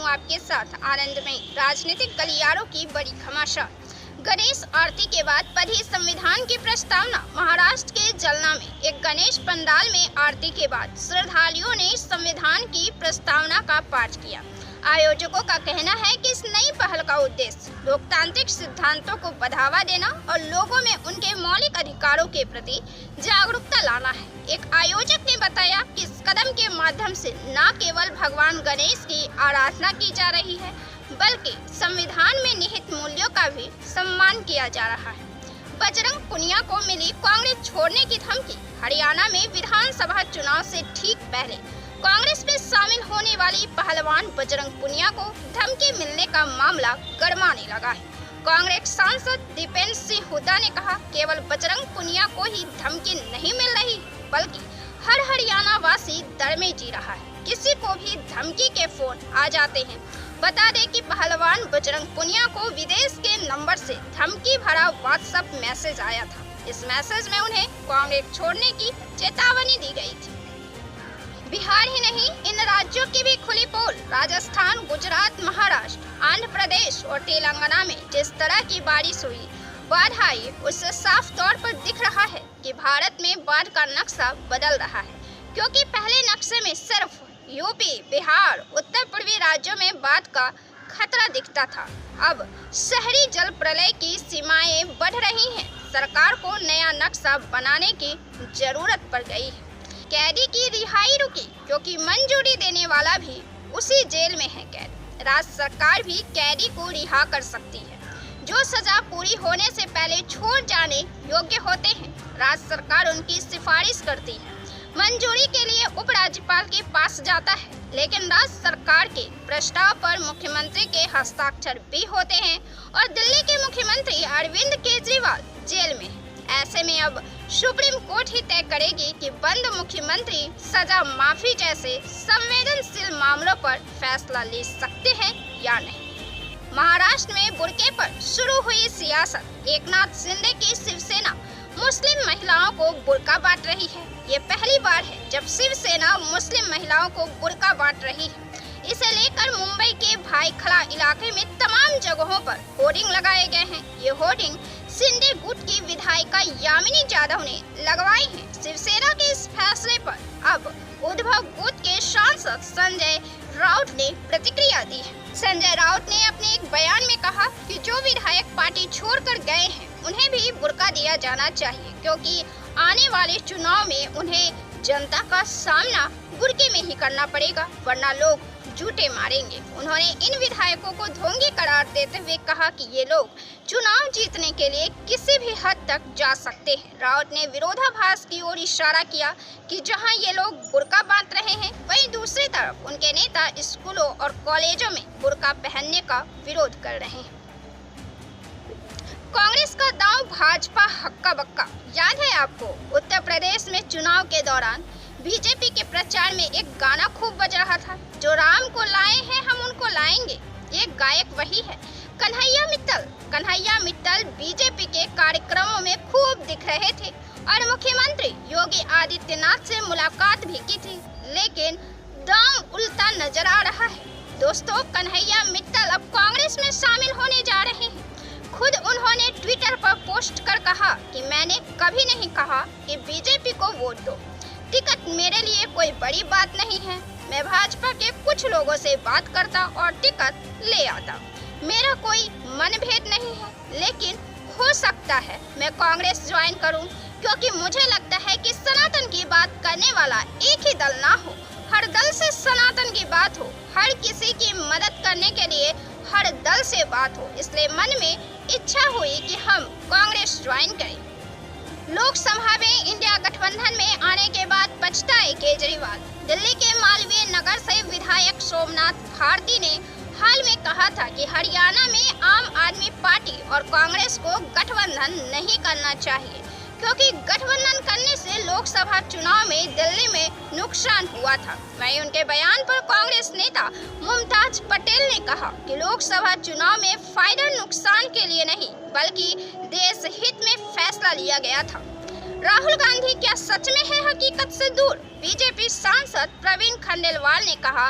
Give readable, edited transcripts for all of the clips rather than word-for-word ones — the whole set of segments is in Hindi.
आपके साथ आनंदमय राजनीतिक गलियारों की बड़ी घमासान। गणेश आरती के बाद पढ़ी संविधान की प्रस्तावना। महाराष्ट्र के जलना में एक गणेश पंडाल में आरती के बाद श्रद्धालुओं ने संविधान की प्रस्तावना का पाठ किया। आयोजकों का कहना है कि इस नई पहल का उद्देश्य लोकतांत्रिक सिद्धांतों को बढ़ावा देना और लोगों में उनके मौलिक अधिकारों के प्रति जागरूकता लाना है। एक आयोजक ने बताया कि इस कदम के माध्यम से न केवल भगवान गणेश की आराधना की जा रही है, बल्कि संविधान में निहित मूल्यों का भी सम्मान किया जा रहा है। बजरंग पुनिया को मिली कांग्रेस छोड़ने की धमकी। हरियाणा में विधानसभा चुनाव से ठीक पहले कांग्रेस में शामिल होने वाली पहलवान बजरंग पुनिया को धमकी मिलने का मामला गरमाने लगा है। कांग्रेस सांसद दीपेंद्र सिंह हुड्डा ने कहा, केवल बजरंग पुनिया को ही धमकी नहीं मिल रही, बल्कि हर हरियाणा वासी डर में जी रहा है। किसी को भी धमकी के फोन आ जाते हैं। बता दें कि पहलवान बजरंग पुनिया को विदेश के नंबर से धमकी भरा व्हाट्सएप मैसेज आया था। इस मैसेज में उन्हें कांग्रेस छोड़ने की चेतावनी दी गई थी। बिहार ही नहीं, इन राज्यों की भी खुली पोल। राजस्थान, गुजरात, महाराष्ट्र, आंध्र प्रदेश और तेलंगाना में जिस तरह की बारिश हुई, बाढ़ आई, उससे साफ तौर पर दिख रहा है कि भारत में बाढ़ का नक्शा बदल रहा है। क्योंकि पहले नक्शे में सिर्फ यूपी, बिहार, उत्तर पूर्वी राज्यों में बाढ़ का खतरा दिखता था। अब शहरी जल प्रलय की सीमाएं बढ़ रही हैं। सरकार को नया नक्शा बनाने की जरूरत पड़ गई है। कैदी की रिहाई रुकी क्योंकि मंजूरी देने वाला भी उसी जेल में है कैद। राज्य सरकार भी कैदी को रिहा कर सकती है जो सजा पूरी होने से पहले छोड़ जाने योग्य होते हैं। राज्य सरकार उनकी सिफारिश करती है, मंजूरी के लिए उपराज्यपाल के पास जाता है, लेकिन राज्य सरकार के प्रस्ताव पर मुख्यमंत्री के हस्ताक्षर भी होते हैं और दिल्ली के मुख्यमंत्री अरविंद केजरीवाल जेल में है। ऐसे में अब सुप्रीम कोर्ट ही तय करेगी कि बंद मुख्यमंत्री सजा माफी जैसे संवेदनशील मामलों पर फैसला ले सकते हैं या नहीं। महाराष्ट्र में बुर्के पर शुरू हुई सियासत। एकनाथ शिंदे की शिवसेना मुस्लिम महिलाओं को बुर्का बांट रही है। ये पहली बार है जब शिवसेना मुस्लिम महिलाओं को बुर्का बांट रही है। इसे लेकर मुंबई के भाईखला इलाके में तमाम जगहों पर होर्डिंग लगाए गए हैं। ये होर्डिंग शिंदे गुट की विधायिका यामिनी यादव ने लगवाई है। शिवसेना के इस फैसले पर अब उद्धव गुट के सांसद संजय राउत ने प्रतिक्रिया दी है। संजय राउत ने अपने एक बयान में कहा कि जो विधायक पार्टी छोड़कर गए हैं उन्हें भी बुर्का दिया जाना चाहिए, क्योंकि आने वाले चुनाव में उन्हें जनता का सामना बुर्के में ही करना पड़ेगा, वरना लोग झूठे मारेंगे। उन्होंने इन विधायकों को ढोंगी करार देते हुए कहा कि ये लोग चुनाव जीतने के लिए किसी भी हद तक जा सकते हैं। राउत ने विरोधाभास की ओर इशारा किया कि जहां ये लोग बुर्का बांट रहे हैं, वहीं दूसरी तरफ उनके नेता स्कूलों और कॉलेजों में बुर्का पहनने का विरोध कर रहे हैं। कांग्रेस का दांव भाजपा हक्का बक्का। याद है आपको, उत्तर प्रदेश में चुनाव के दौरान बीजेपी के प्रचार में एक गाना खूब बज रहा था, जो राम को लाए हैं हम उनको लाएंगे। ये गायक वही है, कन्हैया मित्तल। कन्हैया मित्तल बीजेपी के कार्यक्रमों में खूब दिख रहे थे और मुख्यमंत्री योगी आदित्यनाथ से मुलाकात भी की थी, लेकिन दांव उल्टा नजर आ रहा है। दोस्तों, कन्हैया मित्तल अब कांग्रेस में शामिल होने जा रहे हैं। खुद उन्होंने ट्विटर पर पोस्ट कर कहा कि मैंने कभी नहीं कहा कि बीजेपी को वोट दो। टिकट मेरे लिए कोई बड़ी बात नहीं है। मैं भाजपा के कुछ लोगों से बात करता और टिकट ले आता। मेरा कोई मनभेद नहीं है, लेकिन हो सकता है मैं कांग्रेस ज्वाइन करूं, क्योंकि मुझे लगता है कि सनातन की बात करने वाला एक ही दल ना हो, हर दल से सनातन की बात हो, हर किसी की मदद करने के लिए हर दल से बात हो। इसलिए मन में इच्छा हुई कि हम कांग्रेस ज्वाइन करें। लोकसभा में इंडिया गठबंधन में आने के बाद पछताए केजरीवाल। दिल्ली के मालवीय नगर से विधायक सोमनाथ भारती ने हाल में कहा था कि हरियाणा में आम आदमी पार्टी और कांग्रेस को गठबंधन नहीं करना चाहिए, क्योंकि गठबंधन करने से लोकसभा चुनाव में दिल्ली में नुकसान हुआ था। वहीं उनके बयान पर कांग्रेस नेता मुमताज पटेल ने कहा कि लोकसभा चुनाव में फायदा नुकसान के लिए नहीं, बल्कि देश हित में फैसला लिया गया था। राहुल गांधी क्या सच में है हकीकत से दूर? बीजेपी सांसद प्रवीण खंडेलवाल ने कहा,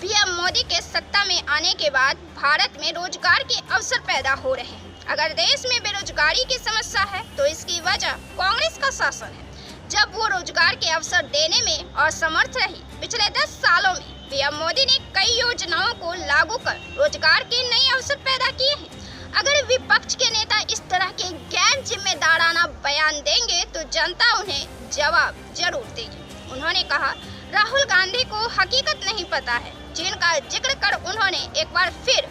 पीएम मोदी के सत्ता में आने के बाद भारत में रोजगार के अवसर पैदा हो रहे हैं। अगर देश में बेरोजगारी की समस्या है तो इसकी वजह कांग्रेस का शासन है। जब वो रोजगार के अवसर देने में असमर्थ रही, पिछले 10 सालों में पीएम मोदी ने कई योजनाओं को लागू कर रोजगार के नए अवसर पैदा किए हैं। अगर विपक्ष के नेता इस तरह के गैर जिम्मेदाराना बयान देंगे तो जनता उन्हें जवाब जरूर देगी। उन्होंने कहा, राहुल गांधी को हकीकत नहीं पता है। चीन का जिक्र कर उन्होंने एक बार फिर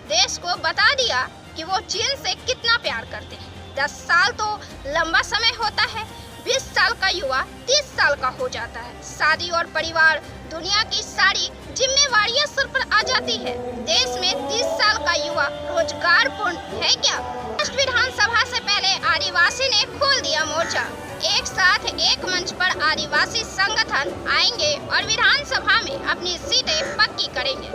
देश को बता दिया कि वो चीन से कितना प्यार करते हैं। 10 साल तो लंबा समय होता है। 20 साल का युवा 30 साल का हो जाता है। शादी और परिवार, दुनिया की सारी जिम्मेवारियां सर पर आ जाती है। देश में 30 साल का युवा रोजगार पूर्ण है क्या? विधानसभा से पहले आदिवासी ने खोल दिया मोर्चा। एक साथ एक मंच पर आदिवासी संगठन आएंगे और विधानसभा में अपनी सीटें पक्की करेंगे।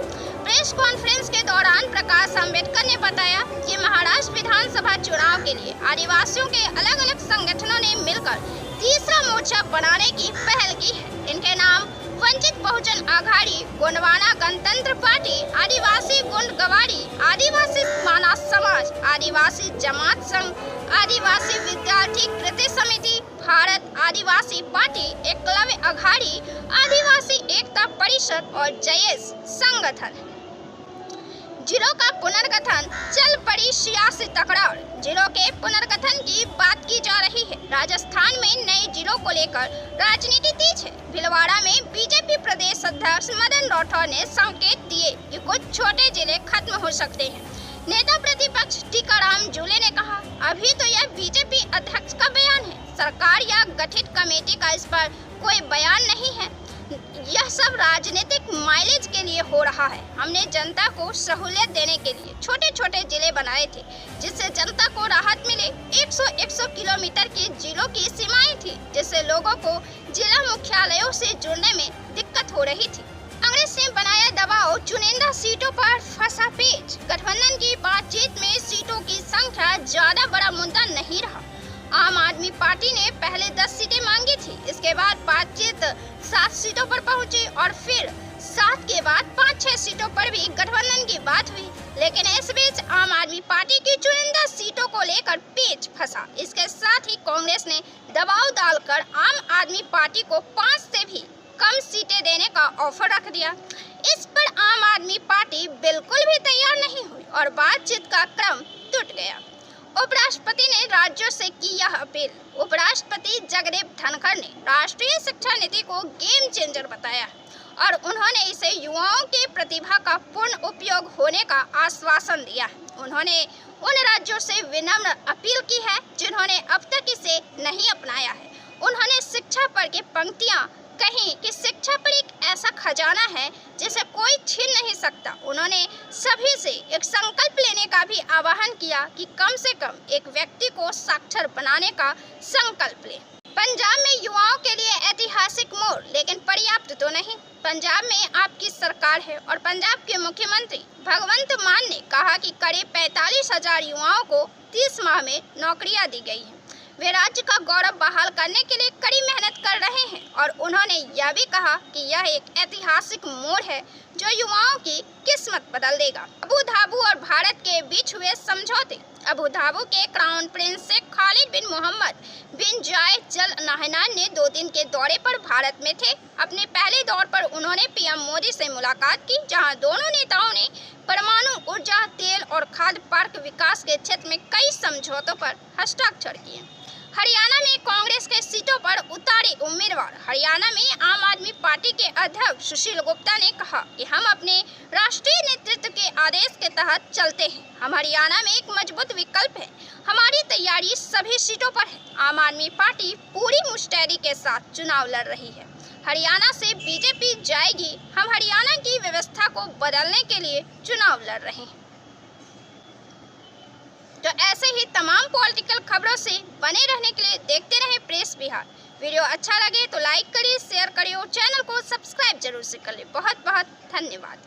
प्रेस कॉन्फ्रेंस के दौरान प्रकाश अम्बेडकर ने बताया कि महाराष्ट्र विधानसभा चुनाव के लिए आदिवासियों के अलग अलग संगठनों ने मिलकर तीसरा मोर्चा बनाने की पहल की है। इनके नाम वंचित बहुजन आघाड़ी, गोंडवाना गणतंत्र पार्टी, आदिवासी गुंड गवाड़ी, आदिवासी मानस समाज, आदिवासी जमात संघ, आदिवासी विद्यार्थी कृति समिति, भारत आदिवासी पार्टी, एकलव्य अघाड़ी, आदिवासी एकता परिषद और जयेश संगठन। जिलों का पुनर्गठन, चल पड़ी सियासी तकरार। जिलों के पुनर्गठन की बात की जा रही है। राजस्थान में नए जिलों को लेकर राजनीति तेज है। भीलवाड़ा में बीजेपी प्रदेश अध्यक्ष मदन राठौर ने संकेत दिए कि कुछ छोटे जिले खत्म हो सकते हैं। नेता प्रतिपक्ष टीकाराम जूले ने कहा, अभी तो यह बीजेपी अध्यक्ष का बयान है। सरकार या गठित कमेटी का इस पर कोई बयान नहीं है। यह सब राजनीतिक माइलेज के लिए हो रहा है। हमने जनता को सहूलियत देने के लिए छोटे छोटे जिले बनाए थे, जिससे जनता को राहत मिले। 100 किलोमीटर के जिलों की सीमाएं थी, जिससे लोगों को जिला मुख्यालयों से जुड़ने में दिक्कत हो रही थी। कांग्रेस ने बनाया दबाव, चुनिंदा सीटों पर फंसा पेच। गठबंधन की बातचीत में सीटों की संख्या ज्यादा बड़ा मुद्दा नहीं रहा। आम आदमी पार्टी ने पहले 10 सीटें मांगी थी। इसके बाद बातचीत 7 सीटों पर पहुंची और फिर 7 के बाद 5-6 सीटों पर भी गठबंधन की बात हुई। लेकिन इस बीच आम आदमी पार्टी की चुनिंदा सीटों को लेकर पेच फंसा। इसके साथ ही कांग्रेस ने दबाव डालकर आम आदमी पार्टी को 5 से भी कम सीटें देने का ऑफर रख दिया। इस पर आम आदमी पार्टी बिल्कुल भी तैयार नहीं हुई और बातचीत का क्रम टूट गया। उपराष्ट्रपति ने राज्यों से की यह अपील। उपराष्ट्रपति जगदीप धनखड़ ने राष्ट्रीय शिक्षा नीति को गेम चेंजर बताया और उन्होंने इसे युवाओं के प्रतिभा का पूर्ण उपयोग होने का आश्वासन दिया। उन्होंने उन राज्यों से विनम्र अपील की है जिन्होंने अब तक इसे नहीं अपनाया है। उन्होंने शिक्षा पर की पंक्तियां कही कि शिक्षा पर एक ऐसा खजाना है जिसे कोई छीन नहीं सकता। उन्होंने सभी से एक संकल्प लेने का भी आह्वान किया कि कम से कम एक व्यक्ति को साक्षर बनाने का संकल्प ले। पंजाब में युवाओं के लिए ऐतिहासिक मोड़, लेकिन पर्याप्त तो नहीं। पंजाब में आपकी सरकार है और पंजाब के मुख्यमंत्री भगवंत मान ने कहा कि करीब 45,000 युवाओं को 30 माह में नौकरियां दी गई हैं। वे राज्य का गौरव बहाल करने के लिए कड़ी मेहनत कर रहे हैं और उन्होंने यह भी कहा कि यह एक ऐतिहासिक मोड़ है जो युवाओं की किस्मत बदल देगा। अबू धाबी और भारत के बीच हुए समझौते। अबू धाबी के क्राउन प्रिंस शेख खालिद बिन मोहम्मद बिन जायद अल नाहयान ने 2 दिन के दौरे पर भारत में थे। अपने पहले दौर पर उन्होंने पीएम मोदी से मुलाकात की, जहां दोनों नेताओं ने परमाणु ऊर्जा, तेल और खाद्य पार्क विकास के क्षेत्र में कई समझौतों पर हस्ताक्षर किए। हरियाणा में कांग्रेस के सीटों पर उतारे उम्मीदवार। हरियाणा में आम आदमी पार्टी के अध्यक्ष सुशील गुप्ता ने कहा कि हम अपने राष्ट्रीय नेतृत्व के आदेश के तहत चलते हैं। हम हरियाणा में एक मजबूत विकल्प है। हमारी तैयारी सभी सीटों पर है। आम आदमी पार्टी पूरी मुस्तैदी के साथ चुनाव लड़ रही है। हरियाणा से बीजेपी जाएगी। हम हरियाणा की व्यवस्था को बदलने के लिए चुनाव लड़ रहे हैं। तो ऐसे ही तमाम पॉलिटिकल खबरों से बने रहने के लिए देखते रहें प्रेस बिहार। वीडियो अच्छा लगे तो लाइक करिए, शेयर करिए और चैनल को सब्सक्राइब जरूर से कर ले। बहुत बहुत धन्यवाद।